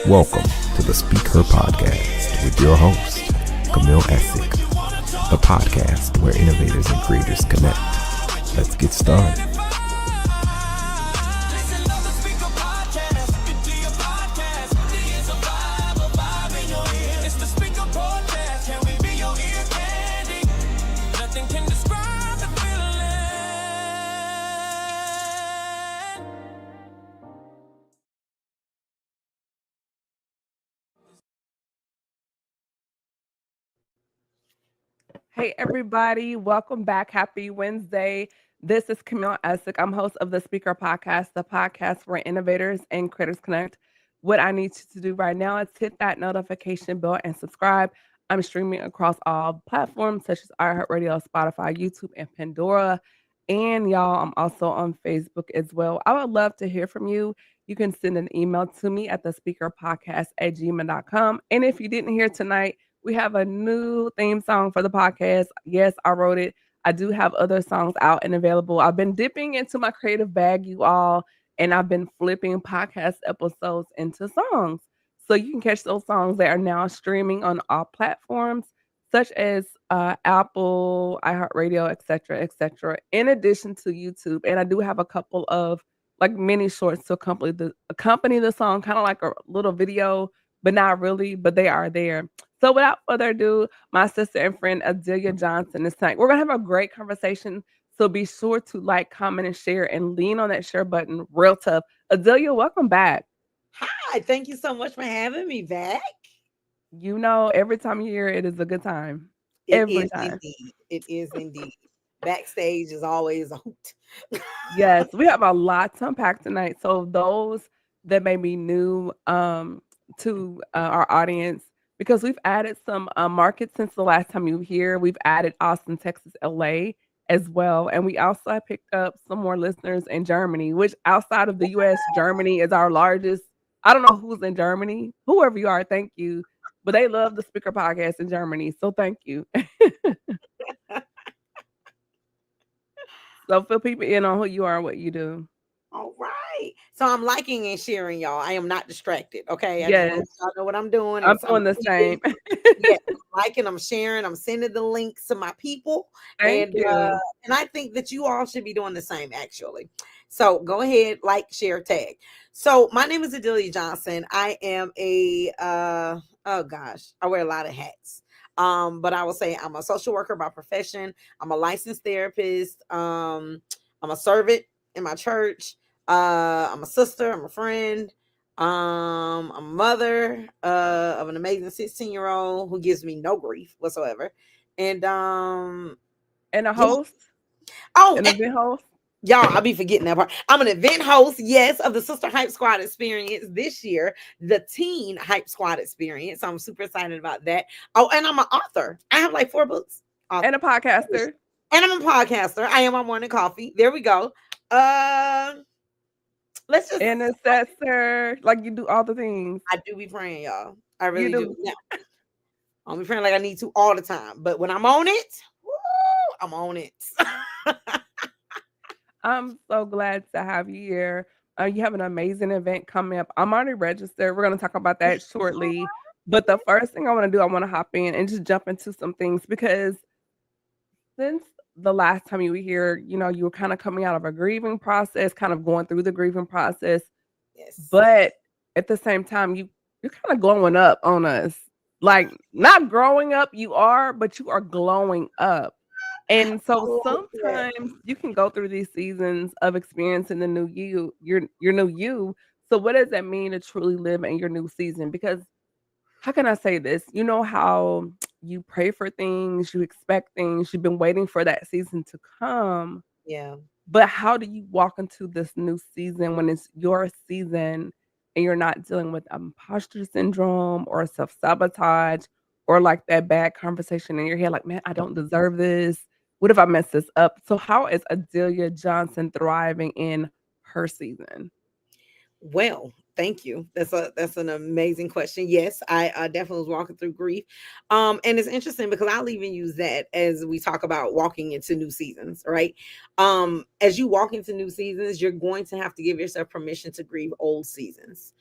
Welcome to the Speak Her Podcast with your host, Camille Essig, the podcast where innovators and creators connect. Let's get started. Hey, everybody. Welcome back. Happy Wednesday. This is Camille Essig. I'm host of the Speaker Podcast, the podcast where innovators and creators connect. What I need you to do right now is hit that notification bell and subscribe. I'm streaming across all platforms such as iHeartRadio, Spotify, YouTube, and Pandora. And y'all, I'm also on Facebook as well. I would love to hear from you. You can send an email to me at the speakerpodcast@gmail.com. And if you didn't hear tonight, we have a new theme song for the podcast. Yes, I wrote it. I do have other songs out and available. I've been dipping into my creative bag, you all, and I've been flipping podcast episodes into songs. So you can catch those songs that are now streaming on all platforms, such as Apple, iHeartRadio, etc., etc. In addition to YouTube, and I do have a couple of like mini shorts to accompany the song, kind of like a little video, but not really. But they are there. So without further ado, my sister and friend Adelia Johnson is tonight. We're gonna have a great conversation. So be sure to like, comment, and share, and lean on that share button real tough. Adelia, welcome back. Hi, thank you so much for having me back. You know, every time you're here, it is a good time. It Every is time. indeed. It is indeed. Backstage is always a hoot. Yes, we have a lot to unpack tonight. So those that may be new to our audience, because we've added some markets since the last time you were here. We've added Austin, Texas, LA as well. And we also have picked up some more listeners in Germany, which outside of the US, Germany is our largest. I don't know who's in Germany. Whoever you are, thank you. But they love the Speaker Podcast in Germany. So thank you. So fill people in on who you are and what you do. All right. So I'm liking and sharing, y'all. I am not distracted. Okay. I just want Yes, y'all to know what I'm doing. I'm I'm doing the same. yeah, I'm liking, I'm sharing, I'm sending the links to my people. Thank you. And I think that you all should be doing the same actually. So go ahead, like, share, tag. So my name is Adelia Johnson. I am oh gosh, I wear a lot of hats. But I will say I'm a social worker by profession. I'm a licensed therapist. I'm a servant in my church. I'm a sister. I'm a friend. I'm a mother of an amazing 16-year-old who gives me no grief whatsoever. And And a yeah. host, Oh, an event host. y'all, I'll be forgetting that part. I'm an event host, yes, of the Sister Hype Squad experience this year, the Teen Hype Squad experience. I'm super excited about that. Oh, and I'm an author. I have like 4 books. And a podcaster. And I'm a podcaster. I am on Morning Coffee. There we go. Let's just Intercessor. Like you do all the things. I do be praying, y'all. I You really do. do. Now, I'll be praying like I need to all the time. But when I'm on it, woo, I'm on it. I'm so glad to have you here. You have an amazing event coming up. I'm already registered. We're going to talk about that shortly. But the first thing I want to do, I want to hop in and just jump into some things because since the last time you were here, you know, you were kind of coming out of a grieving process, kind of going through the grieving process. Yes. But at the same time, you're kind of glowing up on us. Like not growing up, you are, but you are glowing up. And so sometimes you can go through these seasons of experiencing the new you, your new you. So what does that mean to truly live in your new season? Because how can I say this? You know how you pray for things, you expect things, you've been waiting for that season to come. Yeah. But how do you walk into this new season when it's your season and you're not dealing with imposter syndrome or self-sabotage or like that bad conversation in your head, like, man, I don't deserve this. What if I mess this up? So how is Adelia Johnson thriving in her season? Well, thank you. That's an amazing question. Yes, I definitely was walking through grief. And it's interesting because I'll even use that as we talk about walking into new seasons, right? As you walk into new seasons, you're going to have to give yourself permission to grieve old seasons.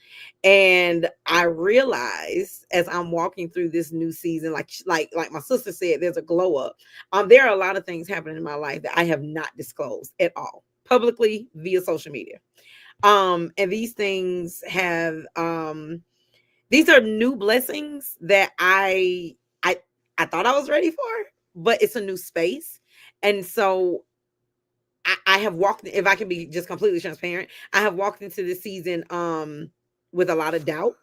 And I realize as I'm walking through this new season, like my sister said, there's a glow up. There are a lot of things happening in my life that I have not disclosed at all publicly via social media. And these things have these are new blessings that I thought I was ready for, but it's a new space. And so I have walked, if I can be just completely transparent, I have walked into this season with a lot of doubt.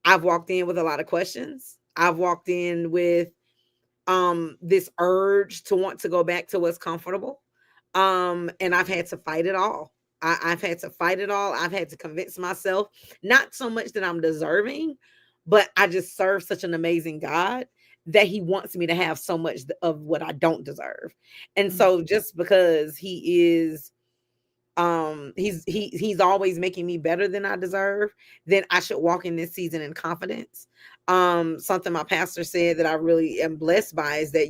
I've walked in with a lot of questions. I've walked in with this urge to want to go back to what's comfortable. And I've had to fight it all. I've had to fight it all. I've had to convince myself, not so much that I'm deserving, but I just serve such an amazing God that he wants me to have so much of what I don't deserve. And so just because he is he's always making me better than I deserve, then I should walk in this season in confidence. Something my pastor said that I really am blessed by is that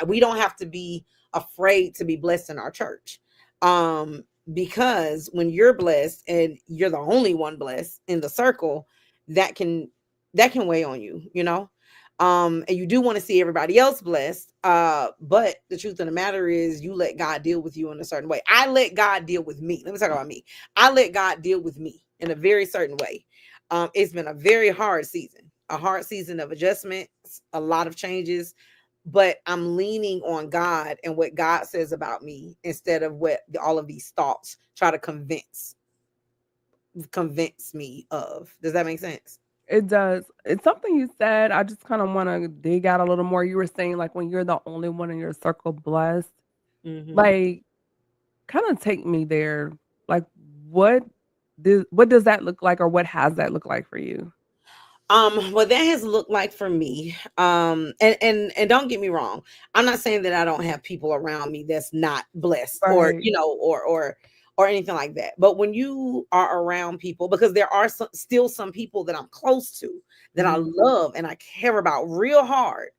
we don't have to be afraid to be blessed in our church. Because when you're blessed and you're the only one blessed in the circle, that can weigh on you, you know. And you do want to see everybody else blessed. But the truth of the matter is you let God deal with you in a certain way. I let God deal with me. Let me talk about me. I let God deal with me in a very certain way. It's been a very hard season of adjustments, a lot of changes, but I'm leaning on God and what God says about me instead of what all of these thoughts try to convince me of. Does that make sense? It does. It's something you said. I just kind of want to dig out a little more. You were saying like when you're the only one in your circle blessed, like kind of take me there. Like what what does that look like or what has that looked like for you? What that has looked like for me, and don't get me wrong, I'm not saying that I don't have people around me that's not blessed or Right. or anything like that. But when you are around people, because there are still some people that I'm close to that I Mhm. love and I care about real hard,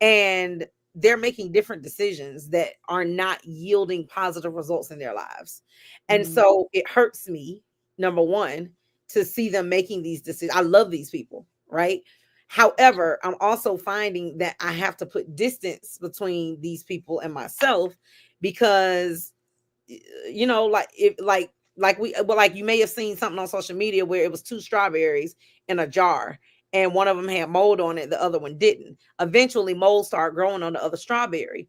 and they're making different decisions that are not yielding positive results in their lives. And Mhm. so it hurts me, number one, to see them making these decisions. I love these people, right? However, I'm also finding that I have to put distance between these people and myself because like if like you may have seen something on social media where it was two strawberries in a jar and one of them had mold on it, the other one didn't. Eventually mold started growing on the other strawberry.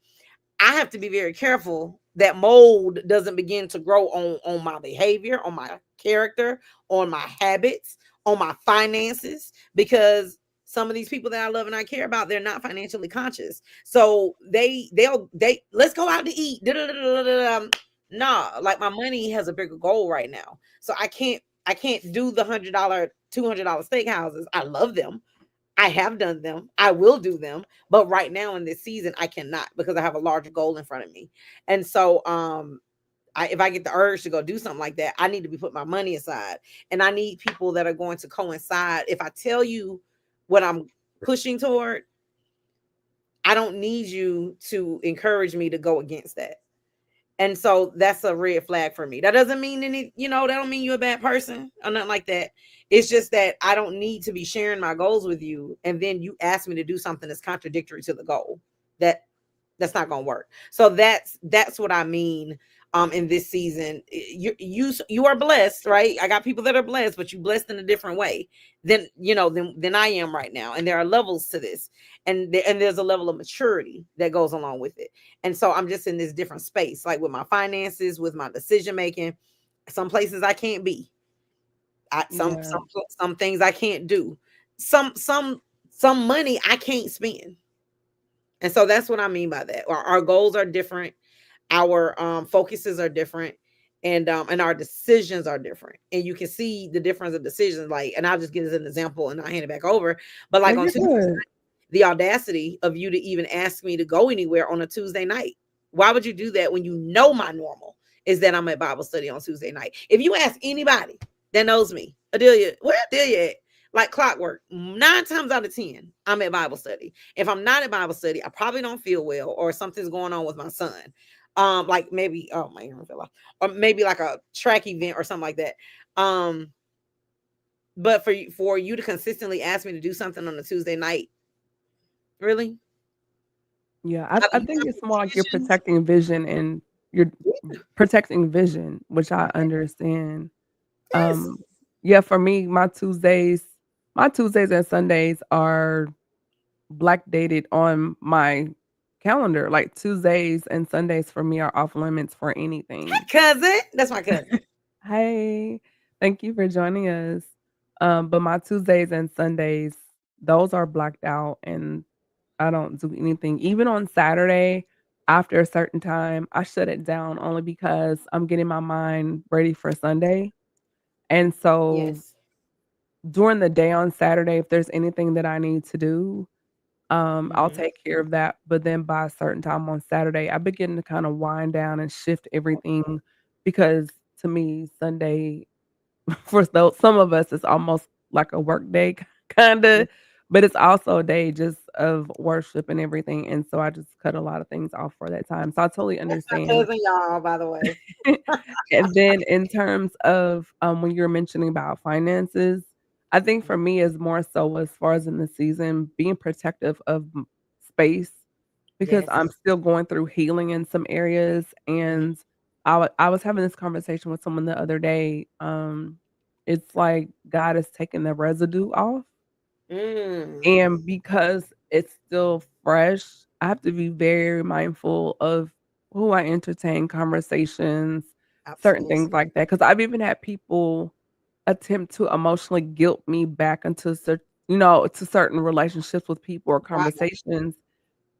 I have to be very careful that mold doesn't begin to grow on my behavior, on my character, on my habits, on my finances, because some of these people that I love and I care about, they're not financially conscious. So they let's go out to eat. Nah, like my money has a bigger goal right now. So I can't do the $100, $200 steakhouses. I love them. I have done them. I will do them. But right now in this season, I cannot because I have a larger goal in front of me. And so if I get the urge to go do something like that, I need to be putting my money aside. And I need people that are going to coincide. If I tell you what I'm pushing toward, I don't need you to encourage me to go against that. And so that's a red flag for me. That doesn't mean that don't mean you're a bad person or nothing like that. It's just that I don't need to be sharing my goals with you. And then you ask me to do something that's contradictory to the goal. That's not going to work. So that's what I mean. In this season, you are blessed, right? I got people that are blessed, but you blessed in a different way than I am right now. And there are levels to this, and there's a level of maturity that goes along with it. And so I'm just in this different space, like with my finances, with my decision making. Some places I can't be. Yeah. Some things I can't do. Some money I can't spend. And so that's what I mean by that. Our goals are different, our focuses are different, and our decisions are different. And you can see the difference of decisions. Like, and I'll just give as an example and I'll hand it back over. But No, like on you're Tuesday, good. the audacity of you to even ask me to go anywhere on a Tuesday night. Why would you do that when you know my normal is that I'm at Bible study on Tuesday night? If you ask anybody, that knows me. Adelia, where Adelia at? Like clockwork. 9 times out of 10, I'm at Bible study. If I'm not at Bible study, I probably don't feel well, or something's going on with my son. Like maybe, oh my ear fell off, or maybe like a track event or something like that. But for you to consistently ask me to do something on a Tuesday night, really? Yeah, Out I of think it's more like you're traditions? protecting vision and you're Yeah, protecting vision, which I understand. yes, Um, yeah, for me, my Tuesdays and Sundays are black dated on my calendar. Like Tuesdays and Sundays for me are off limits for anything. cousin. That's my cousin. Hey, thank you for joining us. But my Tuesdays and Sundays, those are blacked out and I don't do anything. Even on Saturday, after a certain time, I shut it down only because I'm getting my mind ready for Sunday. And so Yes. during the day on Saturday, if there's anything that I need to do, I'll Mhm. take care of that. But then by a certain time on Saturday, I begin to kind of wind down and shift everything because to me, Sunday for some of us, it's almost like a work day Mm. kinda, but it's also a day just of worship and everything, and so I just cut a lot of things off for that time, so I totally That's my understand. cousin, y'all, by the way. And then in terms of, when you're mentioning about finances, I think for me is more so as far as in the season, being protective of space because Yes. I'm still going through healing in some areas, Mhm. and I was having this conversation with someone the other day. It's like God is taking the residue off, Mm. and because it's still fresh, I have to be very mindful of who I entertain, conversations, certain things Absolutely. like that. Because I've even had people attempt to emotionally guilt me back into to certain relationships with people or Wow. conversations,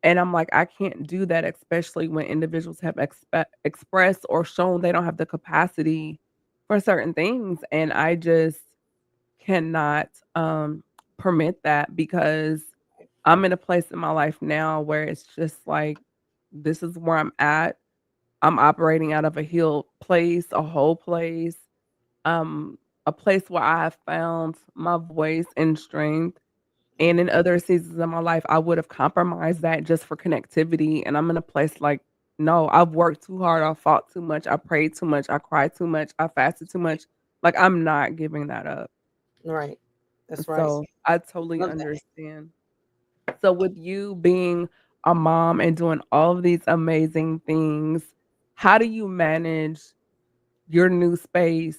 and I'm like, I can't do that, especially when individuals have expressed or shown they don't have the capacity for certain things, and I just cannot, permit that because I'm in a place in my life now where it's just like, this is where I'm at. I'm operating out of a healed place, a whole place, um, a place where I have found my voice and strength. And in Mhm. other seasons of my life, I would have compromised that just for connectivity, and I'm in a place like, "No, I've worked too hard, I fought too much, I prayed too much, I cried too much, I fasted too much." Like, I'm not giving that up. Right. That's right. So, I totally Love that. understand. So, with you being a mom and doing all of these amazing things, how do you manage your new space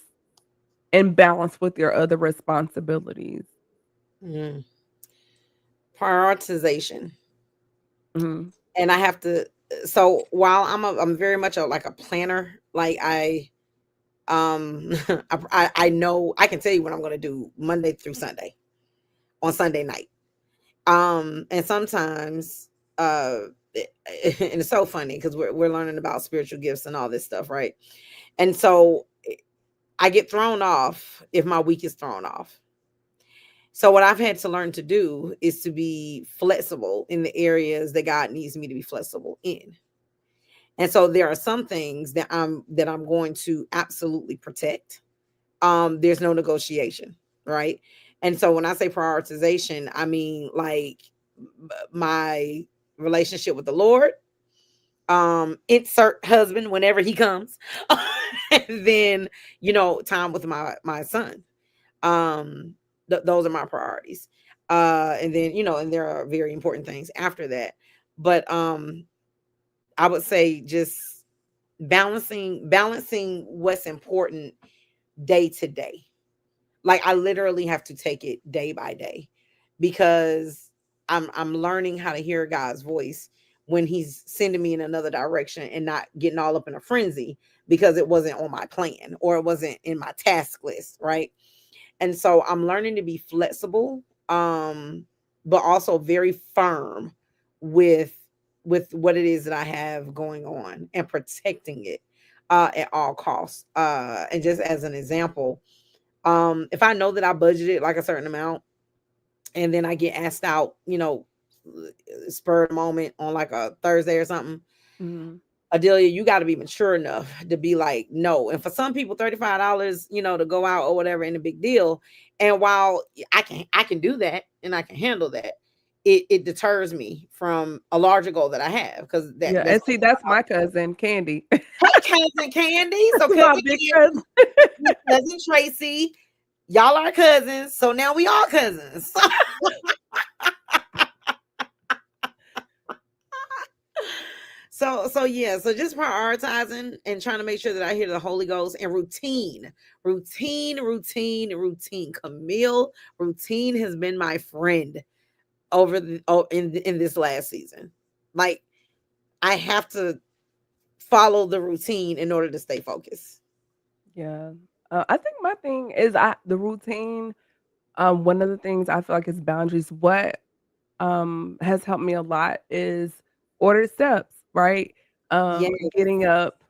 and balance with your other responsibilities? Mm. Prioritization. Mhm. And I have to, so while I'm very much a like a planner, like I know I can tell you what I'm gonna do Monday through Sunday on Sunday night. And sometimes and it's so funny because we're learning about spiritual gifts and all this stuff, right? And so I get thrown off if my week is thrown off. So what I've had to learn to do is to be flexible in the areas that God needs me to be flexible in. And so there are some things that I'm going to absolutely protect. There's no negotiation, right? And so when I say prioritization, I mean like my relationship with the Lord, insert husband whenever he comes, and then time with my son. um those are my priorities. And then and there are very important things after that, but I would say just balancing what's important day to day. Like I literally have to take it day by day because I'm learning how to hear God's voice when he's sending me in another direction and not getting all up in a frenzy because it wasn't on my plan or it wasn't in my task list, right? And so I'm learning to be flexible, but also very firm with what it is that I have going on and protecting it at all costs. And just as an example, if I know that I budgeted like a certain amount and then I get asked out, spur of the moment on like a Thursday or something, Mhm. Adelia, you got to be mature enough to be like, no. And for some people, $35, to go out or whatever, ain't a big deal. And while I can do that and I can handle that, it deters me from a larger goal that I have because Yeah, that's and see, that's my cousin Candy. hey, cousin Candy. So My big cousin. cousin Tracy, y'all are cousins. So now we all cousins. So yeah, so just prioritizing and trying to make sure that I hear the Holy Ghost and routine. Camille, routine has been my friend in this last season. Like I have to follow the routine in order to stay focused. Yeah. I think my thing is the routine. One of the things I feel like is boundaries. What has helped me a lot is ordered steps, right? Yeah. Getting up.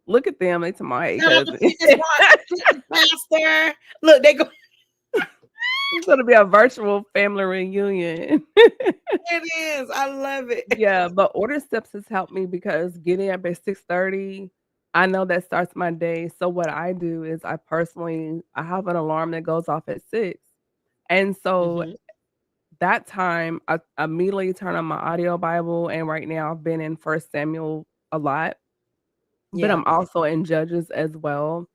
Look at them. They to my hey Shout out to cousin. Fitness Pastor. Look, they go. It's gonna be a virtual family reunion. It is. I love it. Yeah, but order steps has helped me because getting up at 6:30, I know that starts my day. So what I do is I have an alarm that goes off at 6. And so Mhm. that time I immediately turn on my audio Bible, and right now I've been in First Samuel a lot, but Yeah. I'm also in Judges as well.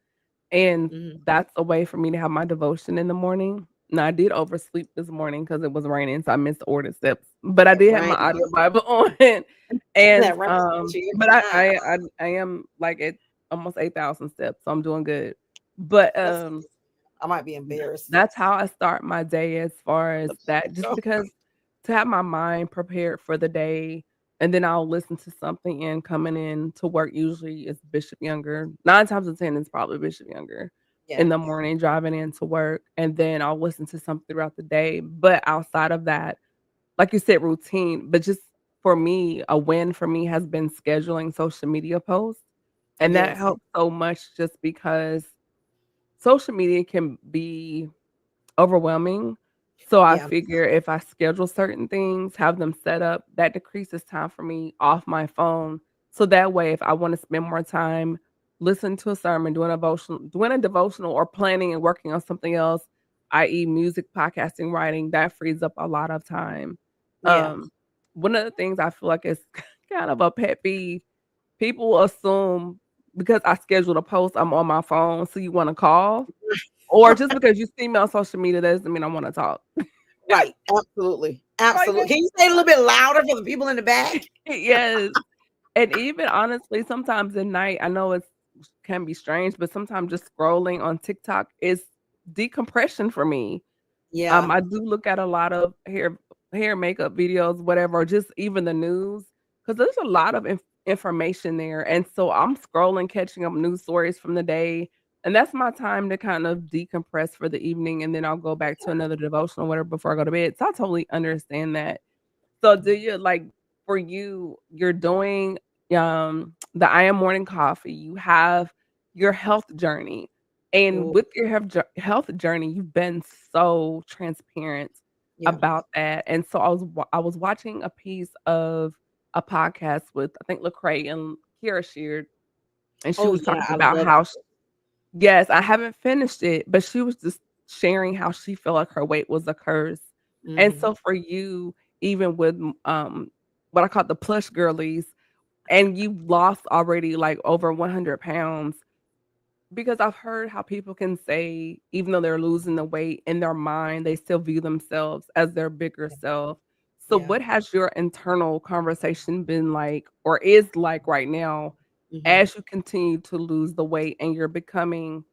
And Mhm. that's a way for me to have my devotion in the morning. Now, I did oversleep this morning because it was raining, so I missed the order steps, but I That did have my rain. audio Bible on, and, That rain. Get you but every time. I am, like, at almost 8,000 steps, so I'm doing good. But, That's I might be th embarrassed. that's how I start my day as far as that, just Go. because to have my mind prepared for the day, and then I'll listen to something coming in to work usually is Bishop Younger. 9 times out of 10, it's probably Bishop Younger Yeah. in the morning driving into work, and then I'll listen to something throughout the day, but outside of that, like you said, routine, but just for me, a win for me has been scheduling social media posts, and that Yes. helps so much just because social media can be overwhelming. So I Yeah. figure if I schedule certain things, have them set up, that decreases time for me off my phone. So that way, if I want to spend more time listening to a sermon, doing a devotional or planning and working on something else, i.e. music, podcasting, writing, that frees up a lot of time. Yeah. Um, One of the things I feel like is kind of a pet peeve, people assume because I scheduled a post, I'm on my phone, so you want to call. Or just because you see me on social media, that doesn't mean I wanna talk. Right. Absolutely. Like, Absolutely. Can you say it a little bit louder for the people in the back? yes, and even honestly, sometimes at night, I know it's can be strange, but sometimes just scrolling on TikTok is decompression for me. Yeah. I do look at a lot of makeup videos, whatever, or just even the news, because there's a lot of information there, and so I'm scrolling, catching up news stories from the day, and that's my time to kind of decompress for the evening, and then I'll go back to another devotional, whatever, before I go to bed. So I totally understand that. So do you like for you, you're doing the I Am Morning Coffee, you have your health journey. And Ooh, with your health journey, you've been so transparent yeah. about that. And so I was watching a piece of a podcast with I think Lecrae and Kira Sheard, and she Oh was yeah. talking I about love how yes, I haven't finished it, but she was just sharing how she felt like her weight was a curse. And Mhm. so for you, even with what I call the plush girlies, and you've lost already like over 100 pounds, because I've heard how people can say, even though they're losing the weight in their mind, they still view themselves as their bigger self. So, Yeah. what has your internal conversation been like, or is like right now, Mhm. as you continue to lose the weight and you're becoming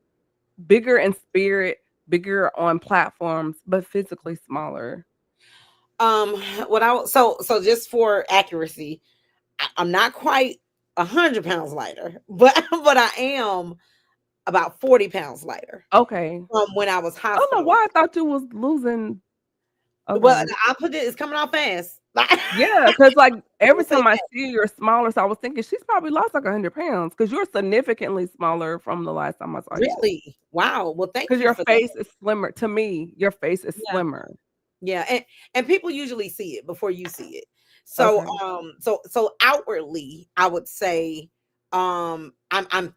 bigger in spirit, bigger on platforms, but physically smaller? Um, so just for accuracy, I'm not quite 100 pounds lighter, but but I am about 40 pounds lighter Okay. from when I was I don't know hospitalized. why I thought you was losing. Well, Okay. I put it. It's coming off fast. Yeah, because like every We'll say time I that. see you, you're smaller. So I was thinking she's probably lost like 100 pounds because you're significantly smaller from the last time I saw you. Really? Wow. Well, thank Because you your for that. face is slimmer. To me, your face is Yeah. slimmer. Yeah. And people usually see it before you see it. So Okay. so outwardly, I would say I'm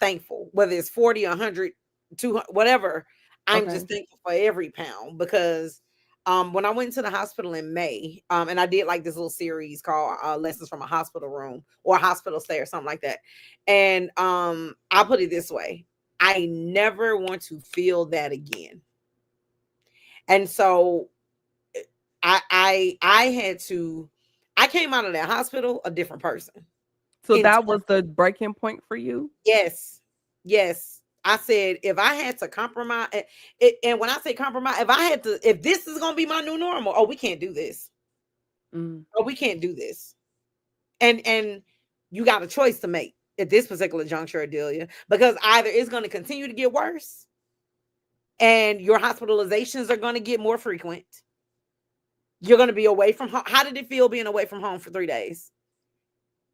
thankful, whether it's 40, 100, 200, whatever. I'm Okay. just thankful for every pound because when I went to the hospital in May, and I did like this little series called Lessons from a Hospital Room or a Hospital Stay or something like that. And I'll put it this way. I never want to feel that again. And so I had to I came out of that hospital a different person. So In that was the breaking point for you? Yes. Yes. I said if I had to compromise and when I say compromise, if this is gonna be my new normal, oh, we can't do this. Mm. Oh, we can't do this. And you got a choice to make at this particular juncture, Adelia, because either it's going to continue to get worse and your hospitalizations are going to get more frequent. You're going to be away from home. How did it feel being away from home for 3 days?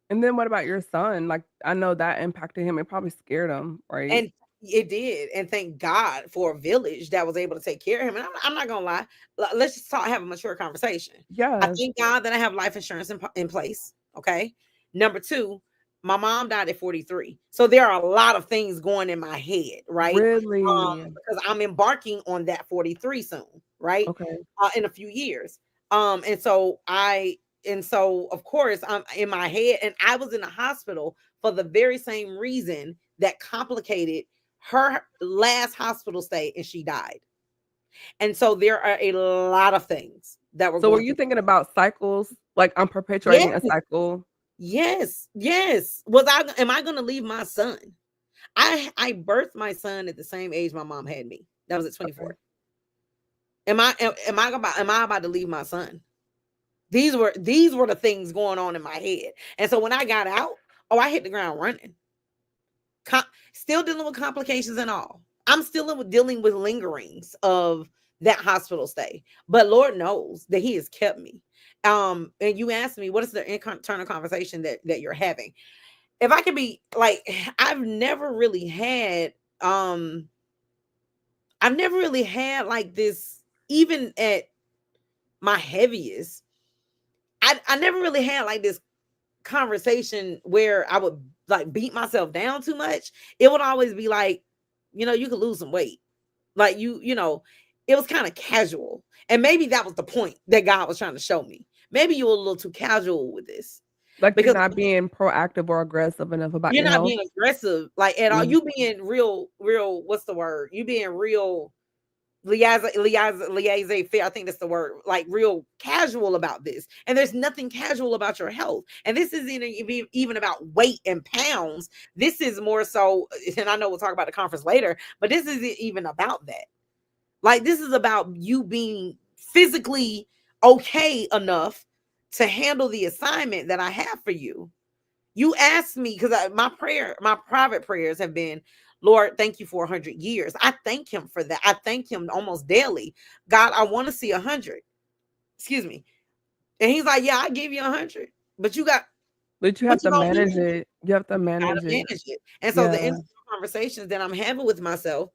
And then what about your son? Like, I know that impacted him. It probably scared him, right? And it did. And thank God for a village that was able to take care of him. And I'm not going to lie. Let's just have a mature conversation. I Yes. thank God that I have life insurance in place. Okay. Number two, my mom died at 43. So there are a lot of things going in my head, right? Really? Because I'm embarking on that 43 soon, right? Okay. In a few years. And so of course I'm in my head, and I was in the hospital for the very same reason that complicated her last hospital stay, and she died. And so there are a lot of things that were So were going you through. thinking about cycles? Like, I'm Yes, perpetuating a cycle? yes, yes. Am I gonna leave my son? I birthed my son at the same age my mom had me. That was at Okay. 24. Am I about to leave my son? These were the things going on in my head. And so when I got out, oh, I hit the ground running. Still dealing with complications and all. I'm still dealing with lingerings of that hospital stay. But Lord knows that He has kept me. And you asked me, what is the internal conversation that you're having? If I could be like, I've never really had like this, even at my heaviest. I never really had like this conversation where I would like beat myself down too much. It would always be like, you could lose some weight. Like it was kind of casual. And maybe that was the point that God was trying to show me. Maybe you were a little too casual with this Like, you're because not being proactive or aggressive enough about you're your not health? being aggressive like at all. Mm. You being real, what's the word? You being real liaise fair. I think that's the word, like real casual about this. And there's nothing casual about your health. And this isn't even about weight and pounds. This is more so, and I know we'll talk about the conference later, but this isn't even about that. Like, this is about you being physically okay enough to handle the assignment that I have for you. You asked me because my private prayers have been, Lord, thank you for 100 years. I thank Him for that. I thank Him almost daily. God, I want to see 100. Excuse me. And He's like, yeah, I give you 100, but But you what have you to gonna do? manage it. You have to Gotta manage it. manage it. And so the Yeah. internal conversations that I'm having with myself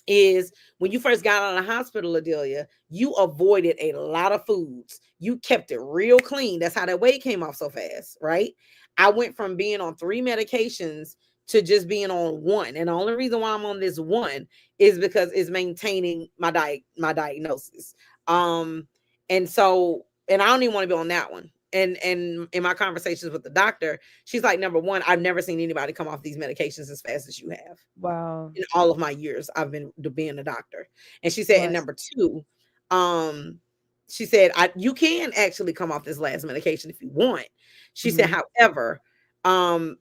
is, when you first got out of the hospital, Adelia, you avoided a lot of foods. You kept it real clean. That's how that weight came off so fast, right? I went from being on 3 medications to just being on one. And the only reason why I'm on this one is because it's maintaining my diagnosis. And so, and I don't even want to be on that one. And in my conversations with the doctor, she's like, number one, I've never seen anybody come off these medications as fast as you have Wow. in all of my years I've been being a doctor. And she said, and Right. number two, she said, you can actually come off this last medication if you want. She said, Mhm. however,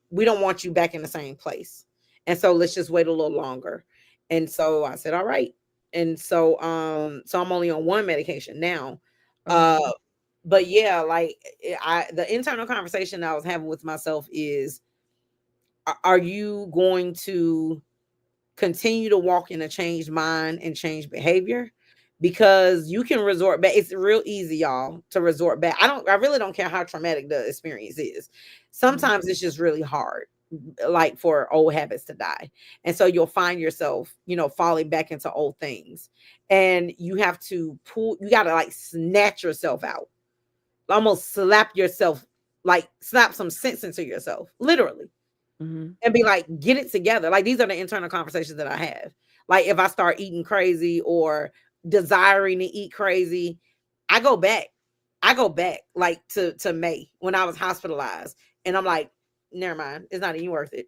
we don't want you back in the same place. And so let's just wait a little longer. And so I said, all right. And so I'm only on one medication now. Okay. But yeah, like the internal conversation I was having with myself is, are you going to continue to walk in a changed mind and change behavior? Because you can resort back. It's real easy, y'all, to resort back. I really don't care how traumatic the experience is. Mhm. Sometimes it's just really hard, like for old habits to die. And so you'll find yourself, falling back into old things. And you have to you got to like snatch yourself out. almost slap yourself, like slap some sense into yourself, literally, Mm-hmm. and be like, get it together. Like these are the internal conversations that I have. Like if I start eating crazy or desiring to eat crazy, I go back. I go back like to May when I was hospitalized, and I'm like, never mind, it's not even worth it.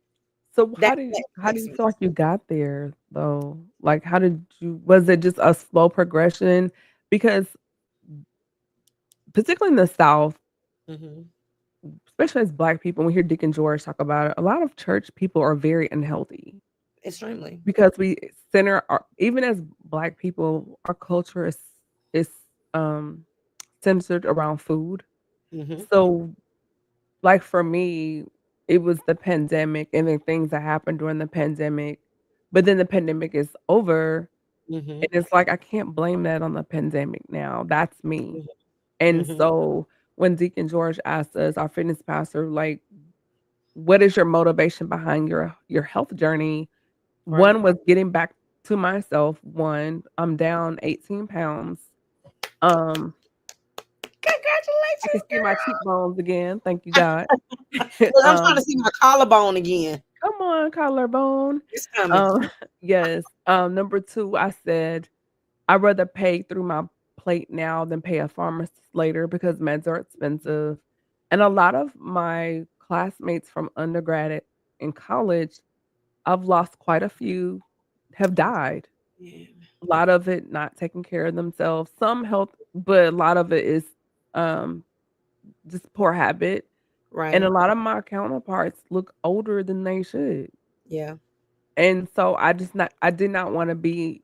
So That how do affects you me. feel like you got there though? Like how did you was it just a slow progression? Because particularly in the South, Hmm. especially as Black people, when we hear Deacon George talk about it, a lot of church people are very unhealthy Extremely. because we center our even as Black people, our culture is um centered around food. Hmm. So like for me, it was the pandemic and the things that happened during the pandemic. But then the pandemic is over Hmm. and it's like I can't blame that on the pandemic now. That's me. And Hmm. so when Deacon George asked us, our fitness pastor, like, what is your motivation behind your health journey? Right. One was getting back to myself. One, I'm down 18 pounds. Um, I can Congratulations, see my girl. cheekbones again. Thank you, God. Look, I'm trying to um, see my collarbone again. Come on, collarbone. It's coming. Um, yes. Number two, I said I'd rather pay through my plate now than pay a pharmacist later because meds are expensive. And a lot of my classmates from undergrad and college, I've lost quite a few, have died. Yeah. A lot of it not taking care of themselves. Some health, but a lot of it is um, just poor habit. And a Right. lot of my counterparts look older than they should. Yeah. And so I did not wanna be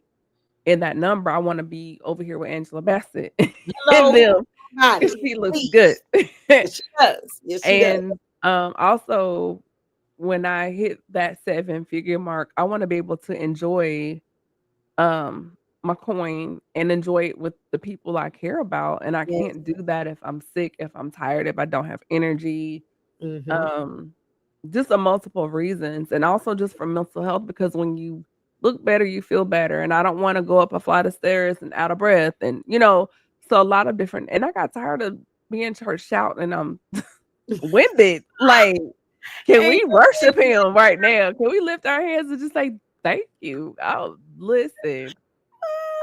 in that number. I wanna be over here with Angela Bassett and Hello, them, 'cause body, she looks good. please. Yes, she does. Yes, she does. And, also, when I hit that seven-figure mark, I wanna be able to enjoy, my coin and enjoy it with the people I care about, and I Yes. can't do that if I'm sick, if I'm tired, if I don't have energy. Hmm. Um, just a multiple reasons, and also just for mental health because when you look better, you feel better, and I don't wanna go up a flight of stairs and out of breath and, so a lot of different and I got tired of being in church shouting and I'm winded. Like, can Ain't we no worship thing. him right now? Can we lift our hands and just say, "Thank you"? Oh, listen,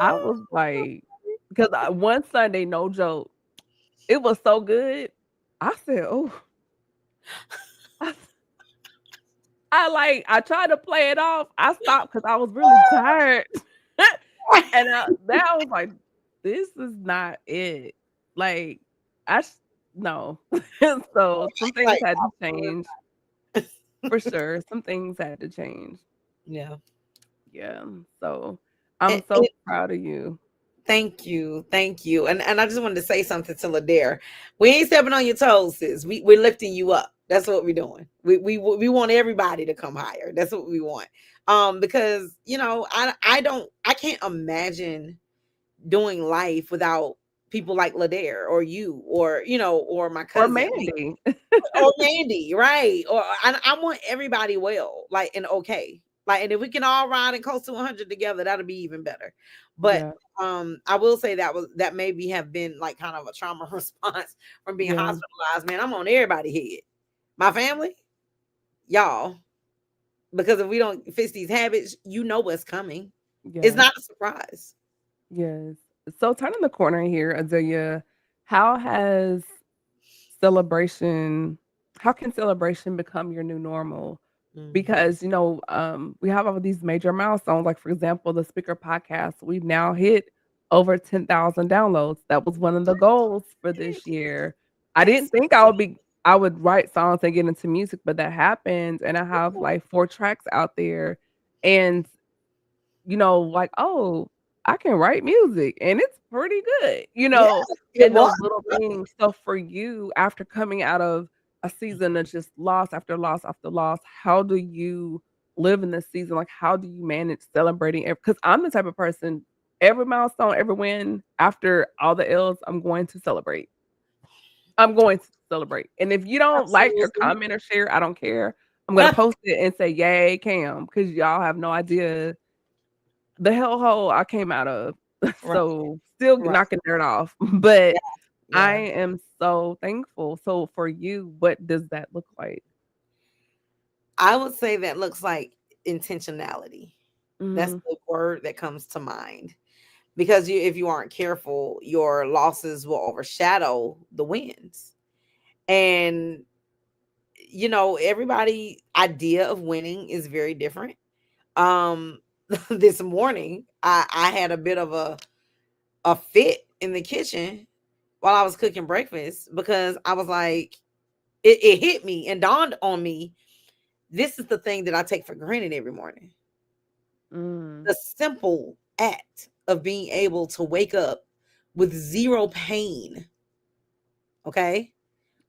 I was like because one Sunday, no joke, it was so good. I said, "Oh." I tried to play it off. I stopped because I was really tired. And, then I was like, "This is not it." Like, I sh no. So, some things Like, had to change, for sure. Some things had to change. yeah. Yeah, so, I'm so And proud of you. thank you, thank you. And I just wanted to say something to Ladare. We ain't stepping on your toes, sis. We're lifting you up. That's what we're doing. We want everybody to come higher. That's what we want. Because I can't imagine doing life without people like Ladare or you or or my Or cousin. Like, Mandy. or Mandy, right? Or I want everybody well, like and okay, like, and if we can all ride and coast to 100 together, that'll be even better. But Yeah, I will say that maybe have been like kind of a trauma response from being yeah, hospitalized. Man, I'm on everybody's head, my family, y'all, because if we don't fix these habits, you know what's coming. It's yes, not a surprise. yes. So, turning the corner here, Adelia, how has celebration how can celebration become your new normal? Mhm. Because, we have all of these major milestones, like, for example, the Speaker Podcast, we've now hit over 10,000 downloads. That was one of the goals for this year. I didn't That's think I would write songs and get into music, but that happened, and I have, like, 4 tracks out there, and like, "Oh, I can write music, and it's pretty good," yeah, it and was those little right. things. So for you, after coming out of a season of just loss after loss after loss, how do you live in this season? Like, how do you manage celebrating because 'cause I'm the type of person, every milestone, every win, after all the L's, I'm going to celebrate. I'm going to celebrate, and if you don't like or Absolutely. comment or share, I don't care. I'm gonna post it and say, "Yay, Cam," because y'all have no idea the hellhole I came out of. Right, So, still right. knocking dirt off, but Yeah, I Yeah. am so thankful. So for you, what does that look like? I would say that looks like intentionality. That's Mhm. the word that comes to mind. Because if you aren't careful, your losses will overshadow the wins. And everybody idea of winning is very different. Um this morning I had a bit of a fit in the kitchen while I was cooking breakfast because I was like, it hit me and dawned on me. This is the thing that I take for granted every morning. Mm. The simple act of being able to wake up with zero pain, okay?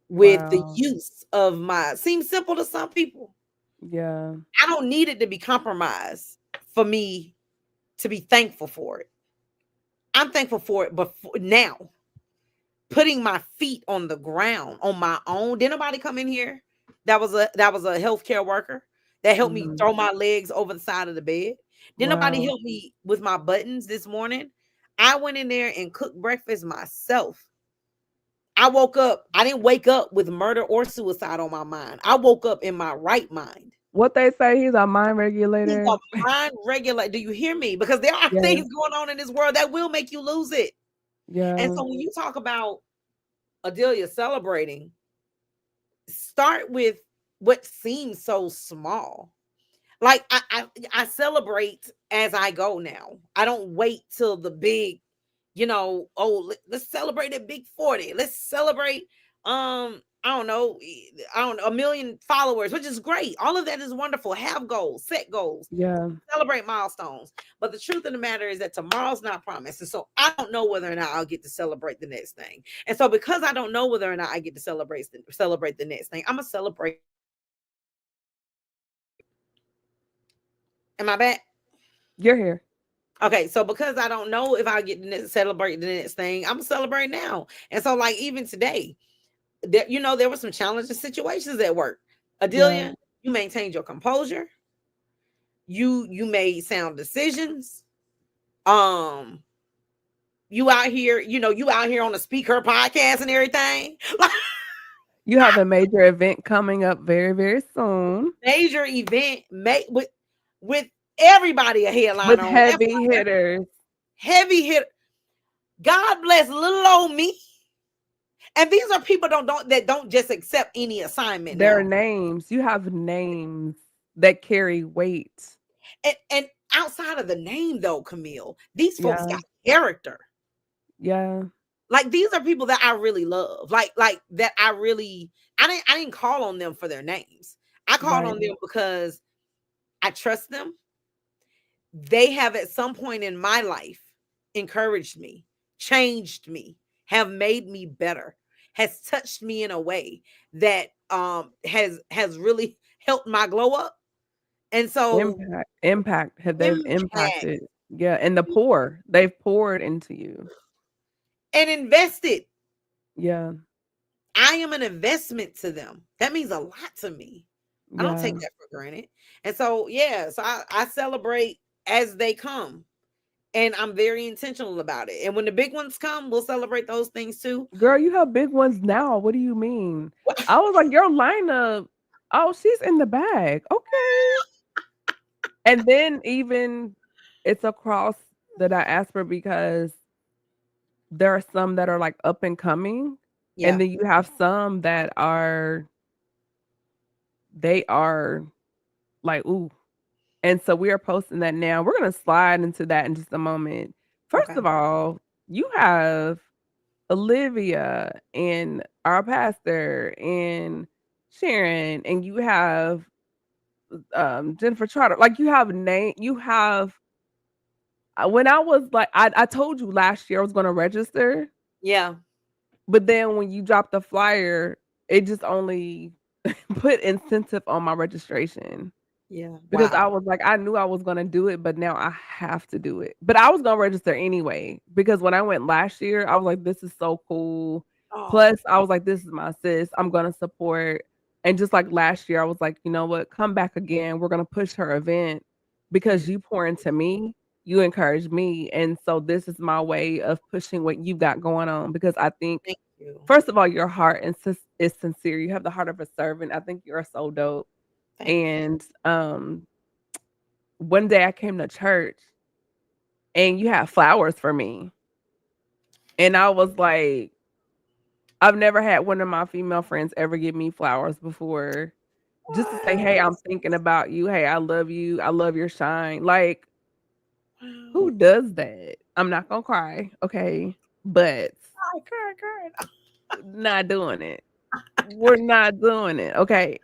With the Wow. use of my seems simple to some people. Yeah. I don't need it to be compromised for me to be thankful for it. I'm thankful for it, but now putting my feet on the ground on my own. Did nobody come in here? That was a healthcare worker that helped me Mhm. throw my legs over the side of the bed. Did nobody Wow. help me with my buttons this morning? I went in there and cooked breakfast myself. I woke up. I didn't wake up with murder or suicide on my mind. I woke up in my right mind. What they say, he's a mind He's regulator. a mind regulator. Do you hear me? Because there are Yes. things going on in this world that will make you lose it. And Yeah. so when you talk about Adelia celebrating, start with what seems so small. Like I celebrate as I go now. I don't wait till the big, let's celebrate at big 40. Let's celebrate I don't know, I don't know, a million followers, which is great. All of that is wonderful. Have goals, set goals, Yeah. celebrate milestones. But the truth of the matter is that tomorrow's not promised. And so I don't know whether or not I'll get to celebrate the next thing. And so because I don't know whether or not I get to celebrate the next thing, I'm gonna celebrate. Am I back? You're here. Okay, so because I don't know if I get to celebrate the next thing, I'm gonna celebrate now. And so, like even today, there were some challenging situations at work. Yeah. Adelia, you maintained your composure. You made sound decisions. Um, you out here on the speaker podcast and everything. Like You have a major event coming up very, very soon major event made with everybody a with headline on. heavy hitters. Heavy hit. God bless little old me. And these are people that don't just accept any assignment Their now. names. You have names that carry weight. And outside of the name though, Camille, these folks Yeah. got character. Yeah. Like these are people that I really love. Like that I didn't call on them for their names. I called Right. on them because I trust them. They have at some point in my life encouraged me, changed me, have made me better, has touched me in a way that has really helped my glow up. And so Impact. Have they impact impacted? Yeah. And the poor. They've poured into you. and invested. Yeah. I am an investment to them. That means a lot to me. I don't take Yeah. that for granted. And so, yeah, so I celebrate as they come. And I'm very intentional about it. And when the big ones come, we'll celebrate those things too. Girl, you have big ones now. What do you mean? I was like, your lineup. Oh, she's in the bag. Okay. And then even it's a cross that I asked for because there are some that are like up and coming, and Yeah. then you have some that they are like, ooh. And so we are posting that now. We're gonna slide into that in just a moment. First Okay. of all, you have Olivia and our pastor and Sharon, and you have Jennifer Trotter. Like you have when I was like, I told you last year I was gonna register, Yeah. but then when you dropped the flyer, it just only put incentive on my registration. Yeah. Because I Wow. was like, I knew I was gonna do it, but now I have to do it. But I was gonna register anyway because when I went last year, I was like, this is so cool. Oh, Plus, I was like, this is my sis. I'm gonna support. And just like last year, I was like, you know what? Come back again. We're gonna push her event because you pour into me, you encourage me. And so this is my way of pushing what you've got going on because I think thank you. First of all, your heart is sincere. You have the heart of a servant. I think you're so dope. Thank you. And one day I came to church and you had flowers for me. And I was like, I've never had one of my female friends ever give me flowers before. Just to say, hey, I'm What? thinking about you. Hey, I love you. I love your shine. Like, who Wow. does that? I'm not gonna cry, okay? But Cry, cry, cry. not doing it. We're not doing it, okay?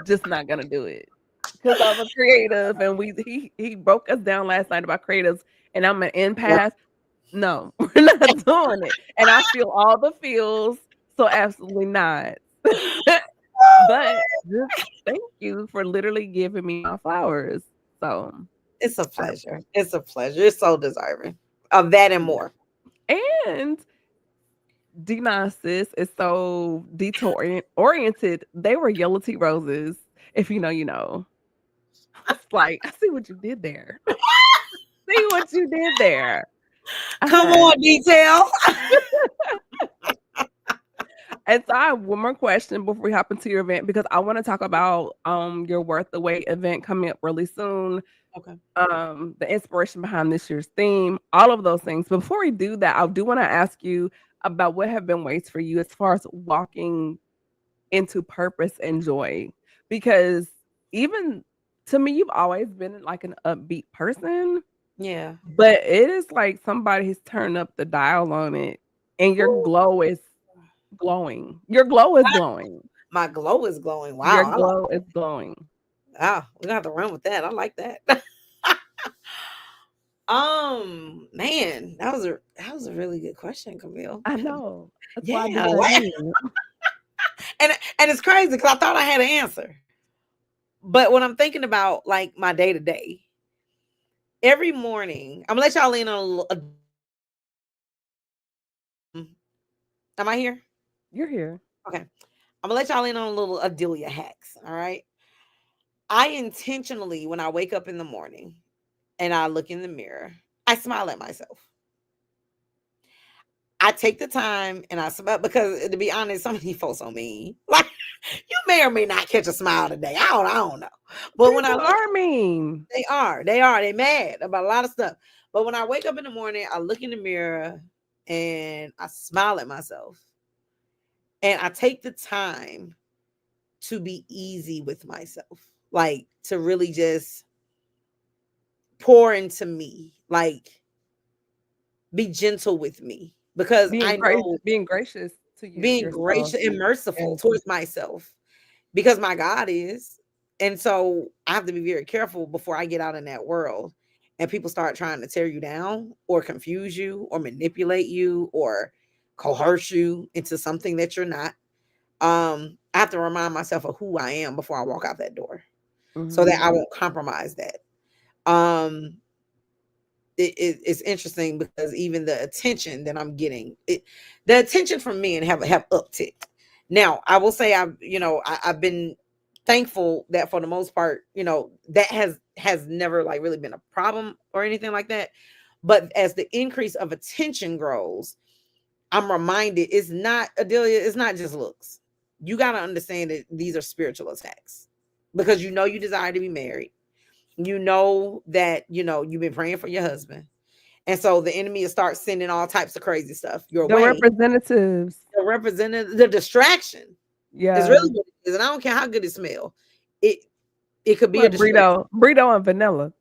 Just not gonna do it. Because I'm a creative and he broke us down last night about creatives and I'm an empath. No, we're not doing it. And I feel all the feels, so absolutely not. But just thank you for literally giving me my flowers. So It's a I pleasure. It's a pleasure. It's so deserving of that and more. and D9 sis is so detail oriented. They were yellow tea roses. If you know, you know. I was like, I see what you did there. See what you did there. I Come had on, detail. and so I have one more question before we hop into your event because I want to talk about your Worth the Wait event coming up really soon. Okay. The inspiration behind this year's theme, all of those things. Before we do that, I do want to ask you about what have been ways for you as far as walking into purpose and joy. Because even to me, you've always been like an upbeat person, Yeah. but it is like somebody's turned up the dial on it and your Woo. glow is glowing. Your glow is glowing. My glow is glowing. Your Wow. glow is glowing. We're gonna have to run with that. I like that. Man, that was a really good question, Camille. I know. That's why I did Yeah. that hand. And it's crazy because I thought I had an answer. But when I'm thinking about like my day to day, every morning, I'm gonna let y'all in on a little. Am I here? You're here. Okay. I'm gonna let y'all in on a little Adelia hacks. All right. I intentionally, when I wake up in the morning and I look in the mirror, I smile at myself. I take the time and I smile because, to be honest, some of these folks on me. Like, you may or may not catch a smile today. I don't know. But when I People look, are mean. they mad about a lot of stuff. But when I wake up in the morning, I look in the mirror and I smile at myself. And I take the time to be easy with myself, like to really just pour into me, like be gentle with me because I know Being gracious to being yourself. gracious and merciful Yes. towards myself because my God is. And so I have to be very careful before I get out in that world and people start trying to tear you down or confuse you or manipulate you or coerce you into something that you're not. I have to remind myself of who I am before I walk out that door so that Mhm. I won't compromise that. Um, it's interesting because even the attention that I'm getting, the attention from men have upticked. Now, I will say I've been thankful that for the most part, that has never like really been a problem or anything like that. But as the increase of attention grows, I'm reminded it's not Adelia, it's not just looks. You got to understand that these are spiritual attacks because you desire to be married. You know that you've been praying for your husband. And so the enemy will start sending all types of crazy stuff your The way. representatives. The representative, the distraction is Yeah. really what it is. And I don't care how good it smells. It it could be a Like distraction. burrito and vanilla.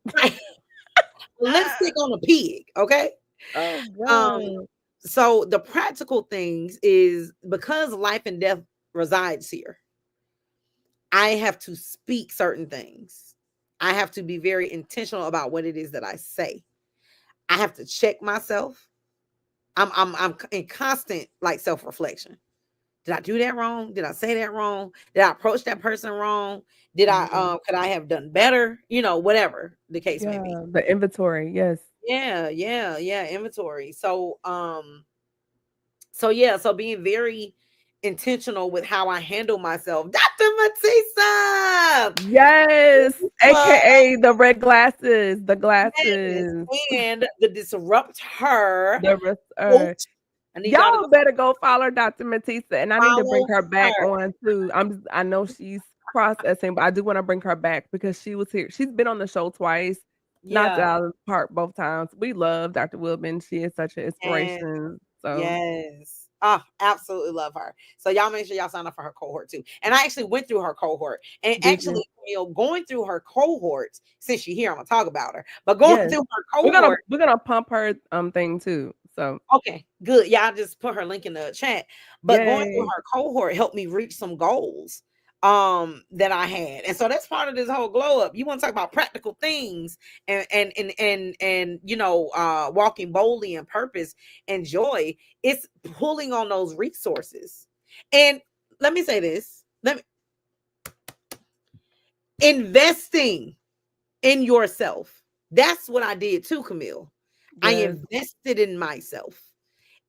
Lipstick on a pig, okay? Oh Um, god. so the practical things is because life and death resides here. I have to speak certain things. I have to be very intentional about what it is that I say. I have to check myself. I'm in constant like self-reflection. Did I do that wrong? Did I say that wrong? Did I approach that person wrong? Did I Mhm. could I have done better? Whatever the case may be. Yeah, the inventory. Yes. Yeah, inventory. So being very intentional with how I handle myself. Dr. Matisa. Yes. What? AKA the red glasses. The Yes. glasses. And the disrupt her The rest are coach I need y'all to Y'all go better go follow Dr. Matisa, and I need to bring follow her back her. on too. I know she's processing, but I do want to bring her back because she was here. She's been on the show twice, knocked it Yeah. out of the park both times. We love Dr. Wilman. She is such an And inspiration. So yes. Oh, absolutely love her. So y'all make sure y'all sign up for her cohort too. And I actually went through her cohort. And did you? actually, going through her cohorts, since she's here, I'm gonna talk about her. But going Yes. through her We're gonna cohort, we're gonna pump her thing too. So okay, good. Yeah, I just put her link in the chat. But going through yay. her cohort helped me reach some goals that I had. And so that's part of this whole glow up. You want to talk about practical things and walking boldly in purpose and joy. It's pulling on those resources. And let me say this. Investing in yourself. That's what I did too, Camille. I Yes. invested in myself.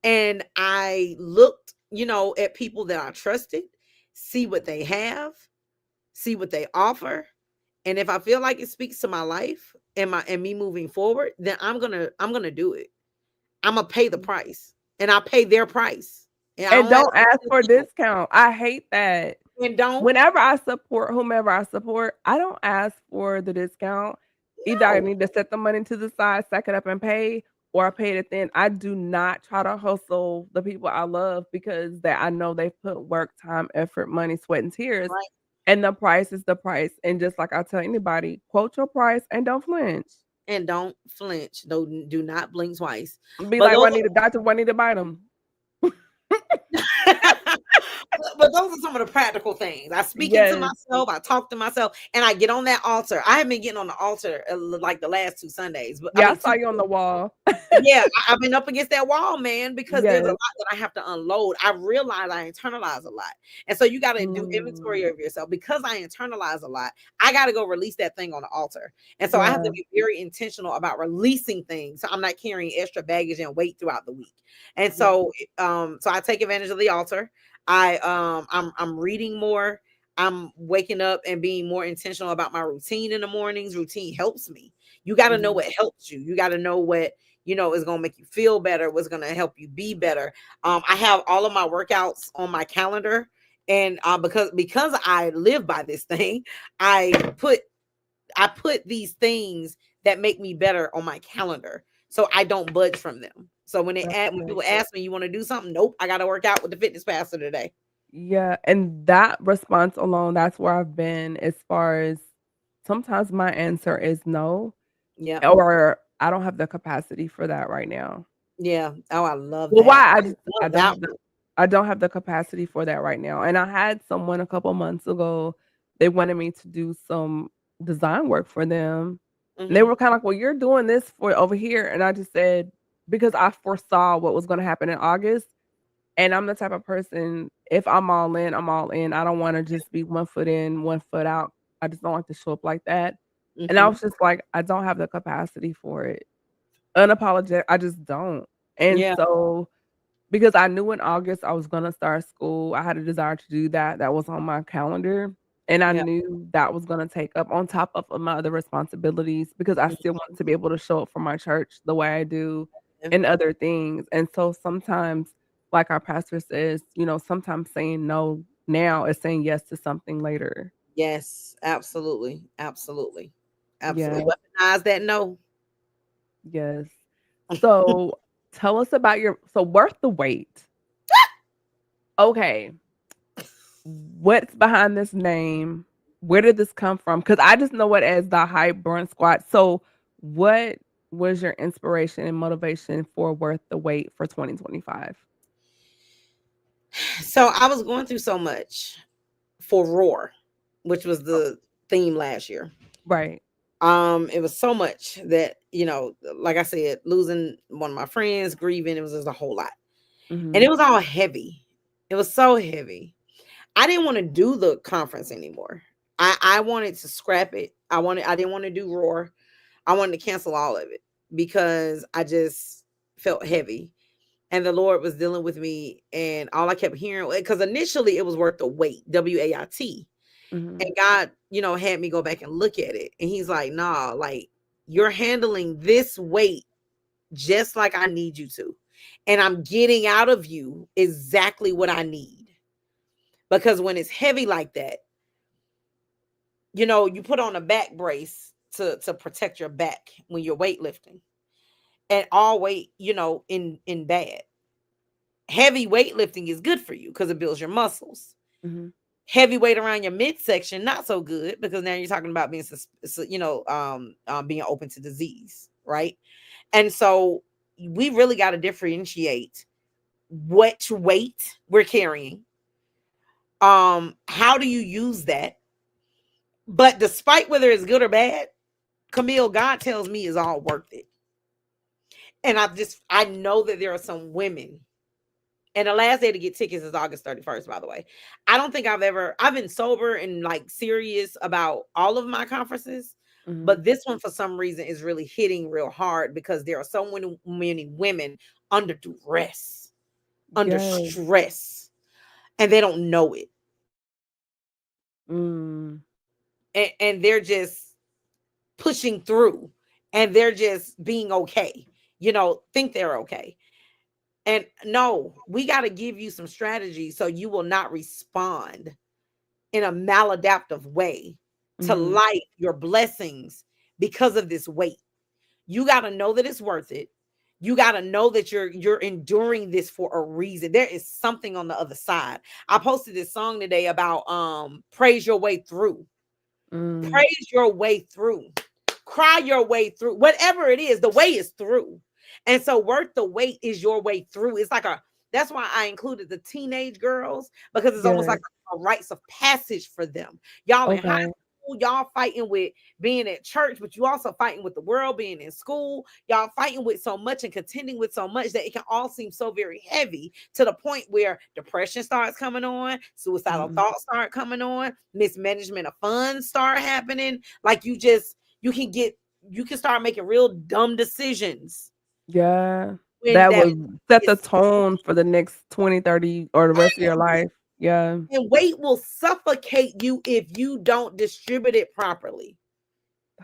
And I looked, at people that I trusted, see what they have, see what they offer. And if I feel like it speaks to my life and me moving forward, then I'm gonna do it. I'm gonna pay the price. And I pay their price. And I And don't have don't ask to for discount. I hate that. and don't Whenever I support whomever I support, I don't ask for the discount. Either I know. need to set the money to the side, stack it up and pay, or I pay it at the end. I do not try to hustle the people I love because that I know they've put work, time, effort, money, sweat, and tears. Right. And the price is the price. And just like I tell anybody, quote your price and don't flinch. And don't flinch. Do not blink twice. Be But like, those Juanita, Dr. Juanita Bynum. but those are some of the practical things. I speak into Yes. myself, I talk to myself, and I get on that altar. I have been getting on the altar like the last 2 Sundays, but I Yeah, I mean, saw you on the wall. yeah, I've been up against that wall, man, because there's a Yes. lot that I have to unload. I realize I internalize a lot. And so you got to do inventory Mm, of yourself. Because I internalize a lot, I got to go release that thing on the altar. And so I have yeah. to be very intentional about releasing things. So I'm not carrying extra baggage and weight throughout the week. And Yeah. so I take advantage of the altar. I'm reading more. I'm waking up and being more intentional about my routine in the mornings. Routine helps me. You got to know Mhm. what helps you. You got to know what is going to make you feel better, what's going to help you be better. I have all of my workouts on my calendar, and because I live by this thing, I put these things that make me better on my calendar, so I don't budge from them. So when That's when good. people ask me, you want to do something? Nope, I got to work out with the fitness pastor today. Yeah, and that response alone, that's where I've been as far as sometimes my answer is no, Yeah, or I don't have the capacity for that right now. yeah. Oh, I love Well, that. why? I love that one. I don't have the capacity for that right now. And I had someone a couple months ago, they wanted me to do some design work for them. And they Mhm. were kind of like, "Well, you're doing this for over here." And I just said, because I foresaw what was going to happen in August. And I'm the type of person, if I'm all in, I'm all in. I don't want to just be 1 foot in, 1 foot out. I just don't like to show up like that. And I Mhm. was just like, I don't have the capacity for it. Unapologetic. I just don't. And Yeah, so because I knew in August I was gonna start school, I had a desire to do that. That was on my calendar. And I yeah. knew that was gonna take up on top of my other responsibilities because I still Mhm. wanted to be able to show up for my church the way I do Yeah. and other things. And so sometimes, like our pastor says, sometimes saying no now is saying yes to something later. Yes, absolutely, absolutely, Yeah, absolutely. Weaponize that no. yes. So tell us about worth the wait. Okay. What's behind this name? Where did this come from? Because I just know it as the Hype Brunch Squad. So, what was your inspiration and motivation for Worth the Wait for 2025? So I was going through so much for Roar, which was Oh, the theme last year. right. It was so much that, like I said, losing one of my friends, grieving, it was just a whole lot. And Mhm. it was all heavy. It was so heavy. I didn't want to do the conference anymore. I wanted to scrap it. I didn't want to do Roar. I wanted to cancel all of it because I just felt heavy. And the Lord was dealing with me, and all I kept hearing, because initially it was worth the wait, WAIT. And Mhm. God, had me go back and look at it. And he's like, nah, like you're handling this weight just like I need you to. and I'm getting out of you exactly what I need. Because when it's heavy like that, you know, you put on a back brace to protect your back when you're weightlifting. And all weight, you know, in bad. Heavy weightlifting is good for you because it builds your muscles. Mm-hmm. Heavy weight around your midsection, not so good, because now you're talking about being, you know, being open to disease, right? And so we really got to differentiate what weight we're carrying. How do you use that? But despite whether it's good or bad, Camille, God tells me is all worth it. And I know that there are some women, and the last day to get tickets is August 31st, by the way. I don't think I've been sober and like serious about all of my conferences, Mm-hmm. but this one for some reason is really hitting real hard because there are so many women under duress, under Yes. stress, and they don't know it. Mm. And they're just pushing through, and they're just being okay, you know, think they're okay. And no, we got to give you some strategy so you will not respond in a maladaptive way to Mm-hmm. life, your blessings, because of this weight. You got to know that it's worth it. You got to know that you're enduring this for a reason. There is something on the other side. I posted this song today about praise your way through. Mm. Praise your way through. Cry your way through. Whatever it is, the way is through. And so worth the wait is your way through. It's like that's why I included the teenage girls, because it's almost Yes. like a rites of passage for them. Y'all in high Okay. school, y'all fighting with being at church, but you also fighting with the world, being in school. Y'all fighting with so much and contending with so much that it can all seem so very heavy, to the point where depression starts coming on, suicidal Mm-hmm. thoughts start coming on, mismanagement of funds start happening. Like you can start making real dumb decisions Yeah. when That that would set the is, tone for the next 20, 30, or the rest of your life. Yeah. and weight will suffocate you if you don't distribute it properly.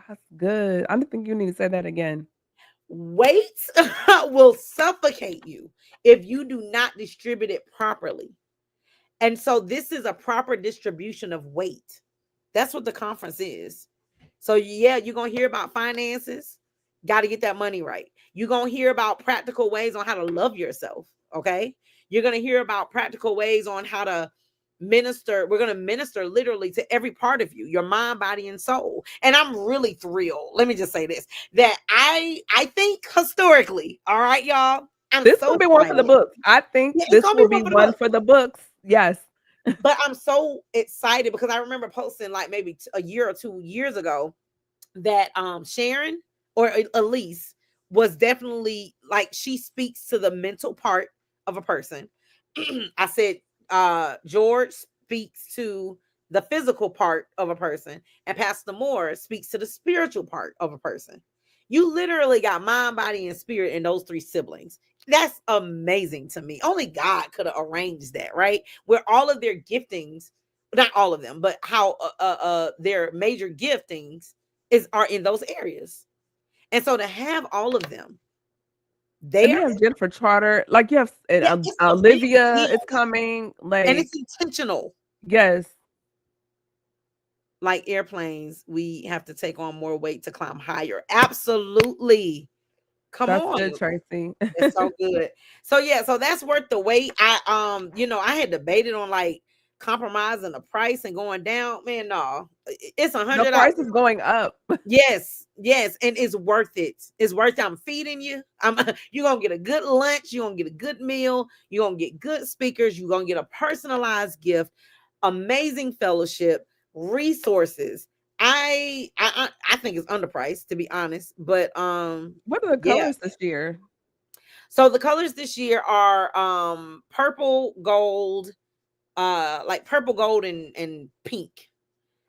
That's good. I don't think you need to say that again. Weight will suffocate you if you do not distribute it properly. And so this is a proper distribution of weight. That's what the conference is. So yeah, you're going to hear about finances. Got to get that money right. You're going to hear about practical ways on how to love yourself. Okay. You're going to hear about practical ways on how to minister. We're going to minister literally to every part of you, your mind, body, and soul. And I'm really thrilled. Let me just say this, that I think historically, all right, y'all, I'm This so will be one for the excited. books. I think Yeah, it's this going to will be be one for the one book. for the books. Yes. But I'm so excited because I remember posting like maybe a year or 2 years ago that Sharon or Elise was definitely like, she speaks to the mental part of a person. I said George speaks to the physical part of a person, and Pastor Moore speaks to the spiritual part of a person. You literally got mind, body, and spirit in those three siblings. That's amazing to me. Only God could have arranged that, right? Where all of their giftings, not all of them, but how their major giftings are in those areas. And so to have all of them And you there, have Jennifer Charter, like, you have yeah, it's a big Olivia is deal. coming, And like, it's intentional. yes. Like airplanes, we have to take on more weight to climb higher. Absolutely. Come That's on. good, Tracy. It's so good. So yeah, so that's worth the wait. I had debated on like compromising the price and going down. Man, no, it's The $100. price is going up. Yes, and it's worth it. It's worth it. I'm feeding you. You're gonna get a good lunch, you're gonna get a good meal, you're gonna get good speakers, you're gonna get a personalized gift, amazing fellowship, resources. I think it's underpriced, to be honest. But What are the yeah. colors this year? So the colors this year are purple, gold, like purple, gold, and pink.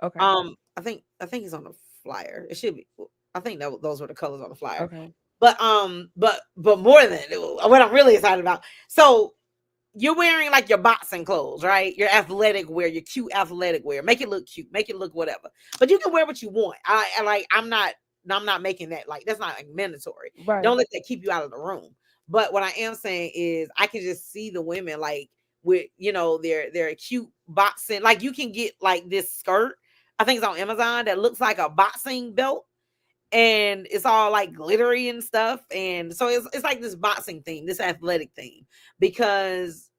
Okay. I think it's on the flyer. It should be. I think those were the colors on the flyer. Okay. But more than what I'm really excited about. So you're wearing like your boxing clothes, right? Your athletic wear, your cute athletic wear. Make it look cute, make it look whatever. But you can wear what you want. I'm not making that like, that's not like mandatory. Right. Don't let that keep you out of the room. But what I am saying is I can just see the women like with, their cute boxing. Like you can get like this skirt. I think it's on Amazon that looks like a boxing belt, and it's all like glittery and stuff. And so it's like this boxing theme, this athletic theme. Because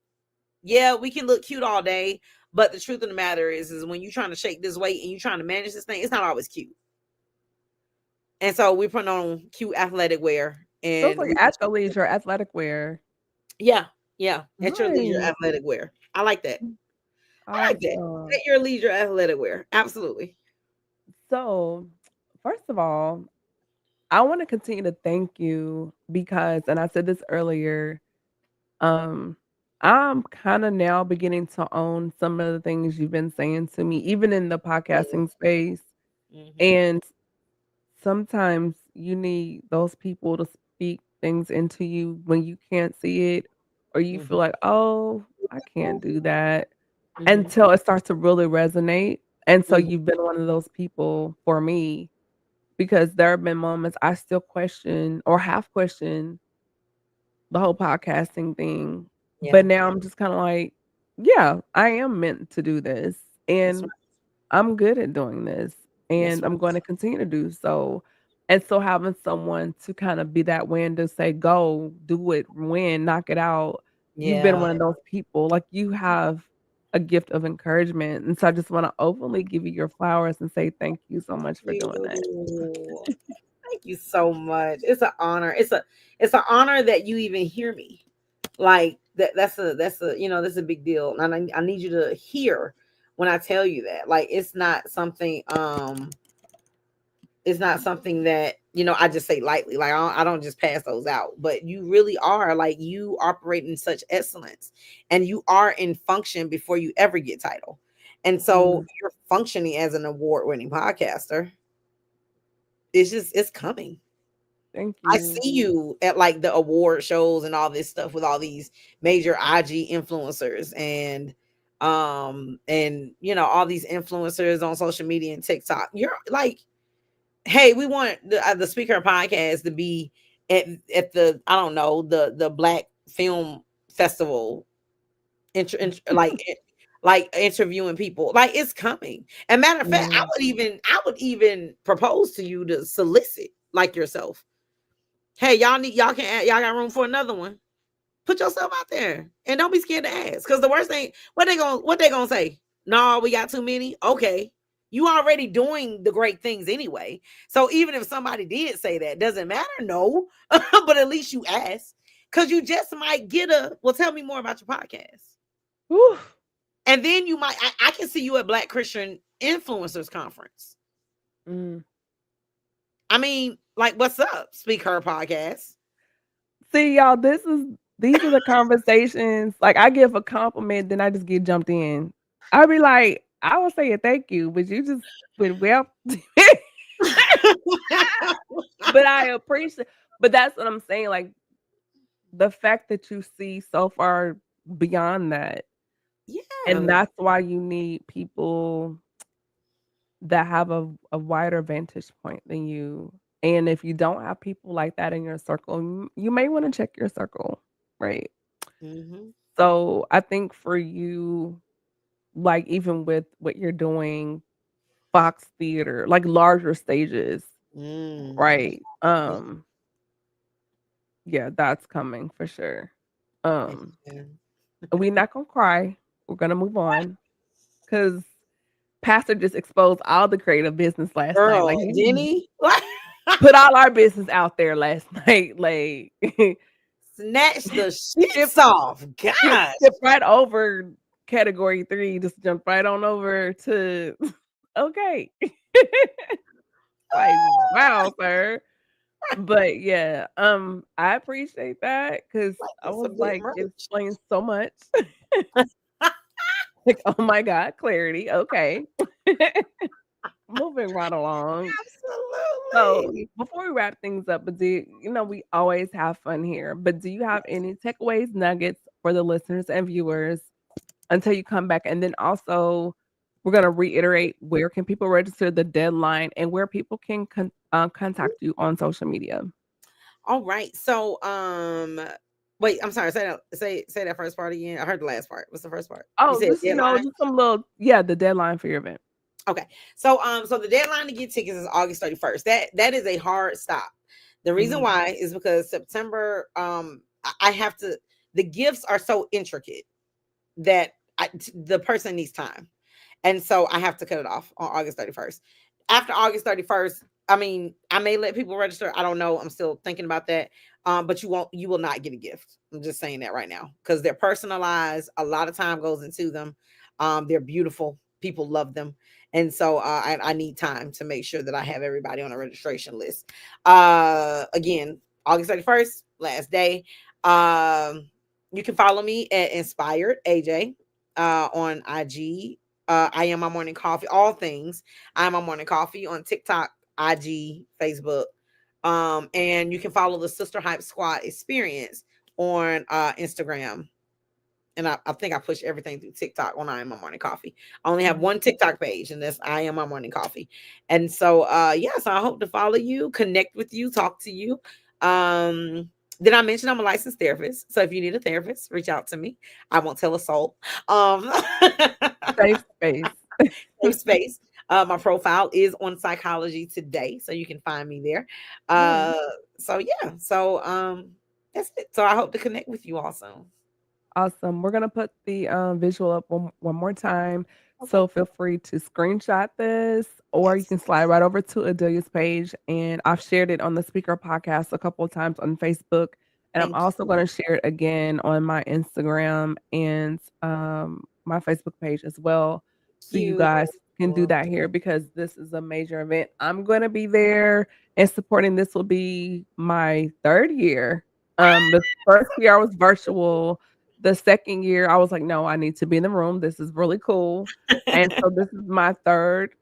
yeah, we can look cute all day, but the truth of the matter is when you're trying to shake this weight and you're trying to manage this thing, it's not always cute. And so we put on cute athletic wear, Feels and like athleisure, athletic wear. yeah, at your leisure Nice. athletic wear. I like that. I like that. Awesome. At your leisure athletic wear. Absolutely. So, first of all, I want to continue to thank you because, and I said this earlier, um, I'm kind of now beginning to own some of the things you've been saying to me, even in the podcasting space. Mm-hmm. And sometimes you need those people to speak things into you when you can't see it, or you Mm-hmm. feel like, oh, I can't do that Mm-hmm. until it starts to really resonate. And so Mm-hmm. you've been one of those people for me because there have been moments I still question or have questioned the whole podcasting thing. Yeah, But now I'm just kind of like, yeah, I am meant to do this. that's And right. I'm good at doing this, That's and right. I'm going to continue to do so. And so having someone to kind of be that wind to say, go, do it, win, knock it out. You've been Yeah. one of those people. Like you have a gift of encouragement. And so I just want to openly give you your flowers and say thank you so much for doing that. You. Thank you so much. It's an honor. It's an honor that you even hear me. Like that's a big deal. And I need you to hear when I tell you that. Like it's not something that I just say lightly. Like I don't just pass those out, but you really are, like, you operate in such excellence, and you are in function before you ever get title. And so Mm, you're functioning as an award-winning podcaster. It's coming. thank I you. see you at like the award shows and all this stuff with all these major IG influencers, and all these influencers on social media and TikTok. You're like, hey, we want the Speaker podcast to be at the, I don't know, the Black Film Festival, like interviewing people. Like, it's coming. And matter of fact, Mm, I would even propose to you to solicit like yourself. Hey, y'all got room for another one. Put yourself out there and don't be scared to ask. Because the worst thing, what they gonna say? No, we got too many. Okay. You already doing the great things anyway. So even if somebody did say that, doesn't matter. No. But at least you ask. Because you just might get well, tell me more about your podcast. whew, And then you might, I can see you at Black Christian Influencers Conference. mm. I mean, like, what's up? Speak Her Podcast. See, y'all, these are the conversations. Like I give a compliment, then I just get jumped in. I'll be like, I will say a thank you, but you just went well. But I appreciate, but that's what I'm saying. Like the fact that you see so far beyond that. And Yeah. that's why you need people that have a wider vantage point than you. And if you don't have people like that in your circle, you may want to check your circle, right? Hmm. So I think for you, like even with what you're doing, Fox Theater, like larger stages, Mm. right? Yeah. Yeah, that's coming for sure. Um, Yeah. and we're not gonna cry. We're gonna move on because Pastor just exposed all the creative business last night. Girl, Like he Denny, put all our business out there last night. Like snatch the skip sheets off. Gosh. skip right over category 3, just jump right on over to okay. Like, wow, sir. But yeah, I appreciate that because Like, I it's a was big like, it merch. explains so much. Like, oh my God, clarity. Okay. Moving right along. So Absolutely. before we wrap things up, but we always have fun here, but do you have any takeaways, nuggets for the listeners and viewers until you come back? And then also, we're going to reiterate where can people register, the deadline, and where people can contact you on social media. All right. So wait, I'm sorry. Say that first part again. I heard the last part. What's the first part? You Oh, said just deadline. just some little the deadline for your event. Okay. So the deadline to get tickets is August 31st. That is a hard stop. The reason Mhm. why is because September I have to, the gifts are so intricate that the person needs time. And so I have to cut it off on August 31st. After August 31st, I mean, I may let people register. I don't know. I'm still thinking about that. But you will not get a gift. I'm just saying that right now because they're personalized. A lot of time goes into them. They're beautiful. People love them. And so I need time to make sure that I have everybody on a registration list. Again, August 31st, last day. You can follow me at Inspired AJ on IG. I am my morning coffee, all things. I am my morning coffee on TikTok, IG, Facebook. And you can follow the Sister Hype Squad experience on Instagram. And I think I push everything through TikTok when I am my morning coffee. I only have one TikTok page, and that's I am my morning coffee. And so so I hope to follow you, connect with you, talk to you. Did I mention I'm a licensed therapist? So if you need a therapist, reach out to me. I won't tell a soul. Safe space. Safe space. My profile is on Psychology Today, so you can find me there. Yeah. So that's it. So I hope to connect with you all soon. Awesome. We're gonna put the visual up one more time. Okay. So feel free to screenshot this, or you Yes. can slide right over to Adelia's page. And I've shared it on the Speaker Podcast a couple of times on Facebook, and I'm Thank also you. going to share it again on my Instagram and my Facebook page as well. So you You. guys can do that here because this is a major event. I'm going to be there and supporting. This will be my third year. The first year I was virtual. The second year, I was like, "No, I need to be in the room. This is really cool." And so this is my third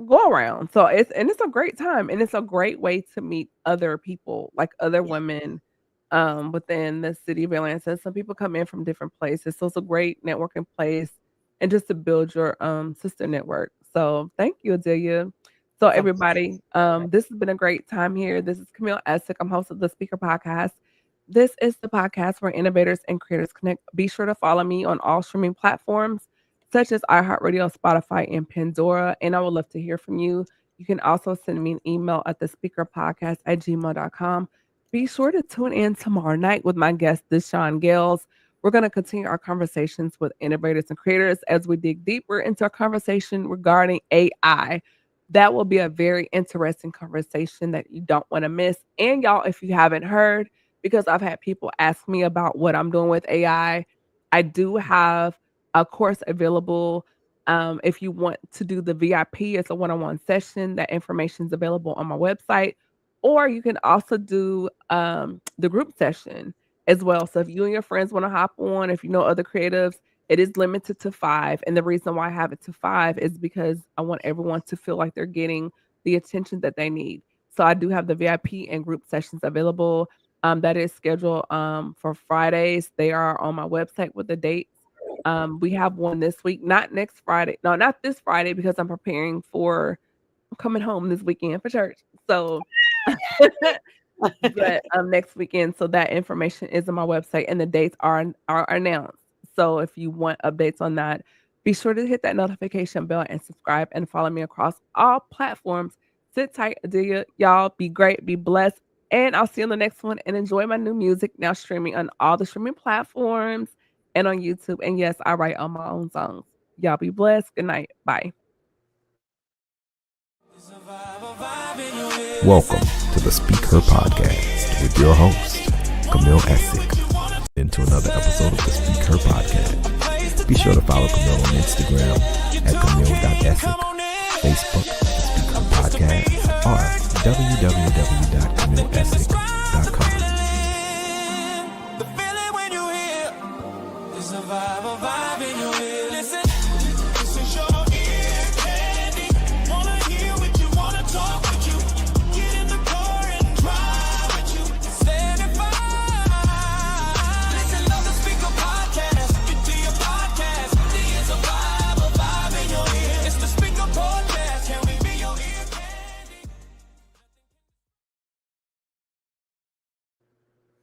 go around. So it's a great time, and it's a great way to meet other people, like other Yeah. women, within the city of Atlanta. Some people come in from different places, so it's a great networking place and just to build your, sister network. So thank you, Adelia. So It's a blessing. everybody, this has been a great time here. This is Camille Essick. I'm host of the Speaker Podcast. This is the podcast where innovators and creators connect. Be sure to follow me on all streaming platforms such as iHeartRadio, Spotify, and Pandora. And I would love to hear from you. You can also send me an email at thespeakerpodcast@gmail.com. Be sure to tune in tomorrow night with my guest, Deshaun Gales. We're going to continue our conversations with innovators and creators as we dig deeper into our conversation regarding AI. That will be a very interesting conversation that you don't want to miss. And y'all, if you haven't heard, because I've had people ask me about what I'm doing with I do have a course available. If you want to do the VIP, it's a one-on-one session. That information is available on my website. Or you can also do the group session as well. So if you and your friends want to hop on, if you know other creatives, it is limited to 5. And the reason why I have it to 5 is because I want everyone to feel like they're getting the attention that they need. So I do have the VIP and group sessions available. That is scheduled for Fridays. They are on my website with the dates. We have one this week, not next Friday. No, not this Friday because I'm preparing for I'm coming home this weekend for church. So but next weekend. So that information is on my website and the dates are announced. So if you want updates on that, be sure to hit that notification bell and subscribe and follow me across all platforms. Sit tight, Adelia. Y'all be great, be blessed. And I'll see you on the next one and enjoy my new music now streaming on all the streaming platforms and on YouTube. And yes, I write all my own songs. Y'all be blessed. Good night. Bye. Welcome to the Speak Her Podcast with your host, Camille Essick. Into another episode of the Speak Her Podcast. Be sure to follow Camille on Instagram at camille.essick, Facebook, The Speak Her Podcast, or www.camilleessick.com.